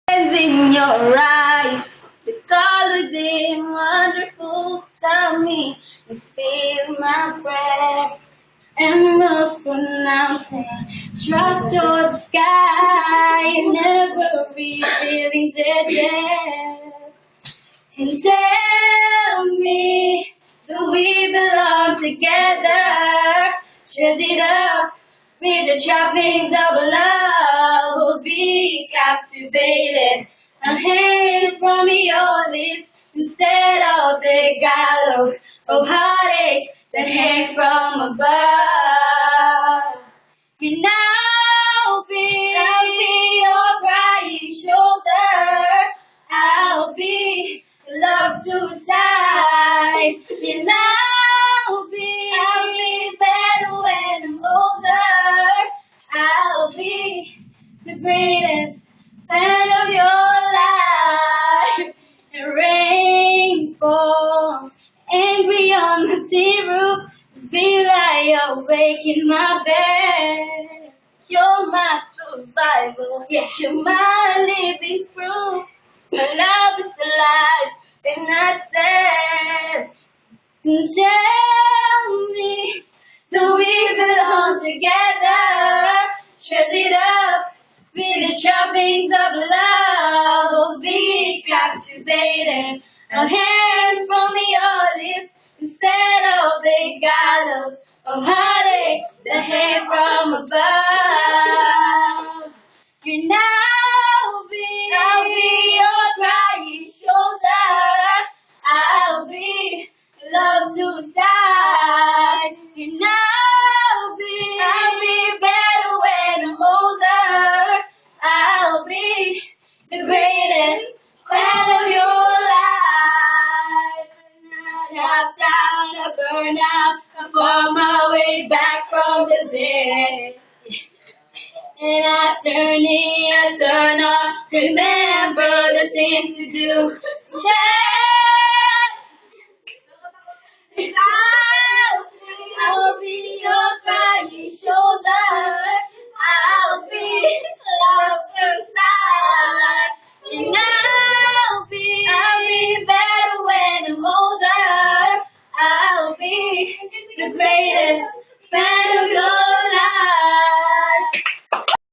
In your eyes, the color they wonderful stop me and steal my breath. And must pronounce it, trust toward the sky, never revealing their depth. And tell me that we belong together, dress it up with the trappings of love, will be captivated and hang from your lips instead of the gallows of heartache that hang from above. And I'll be your bright shoulder. I'll be love suicide. And I'll be better when I'm older. I'll be the greatest fan of your life. And rain falls angry on my tin roof. Just be like awake in my bed. You're my survival, yeah, you're my living proof. My love is alive and not dead. And tell me that we belong together. Dress it up with the trappings of love. We'll be captivated. A hand from your lips instead of the gallows of heartache that hang from above. And I'll be your bright shoulder. I'll be love suicide. And I'll be better when I'm older. I'll be the greatest fan of your life. Trapped out, I burn out, I fall my way back from the dead. And I turn in, I turn on, remember the things to do. I'll be your bright shoulder. I'll be love suicide. And I'll be better when I'm older. I'll be the greatest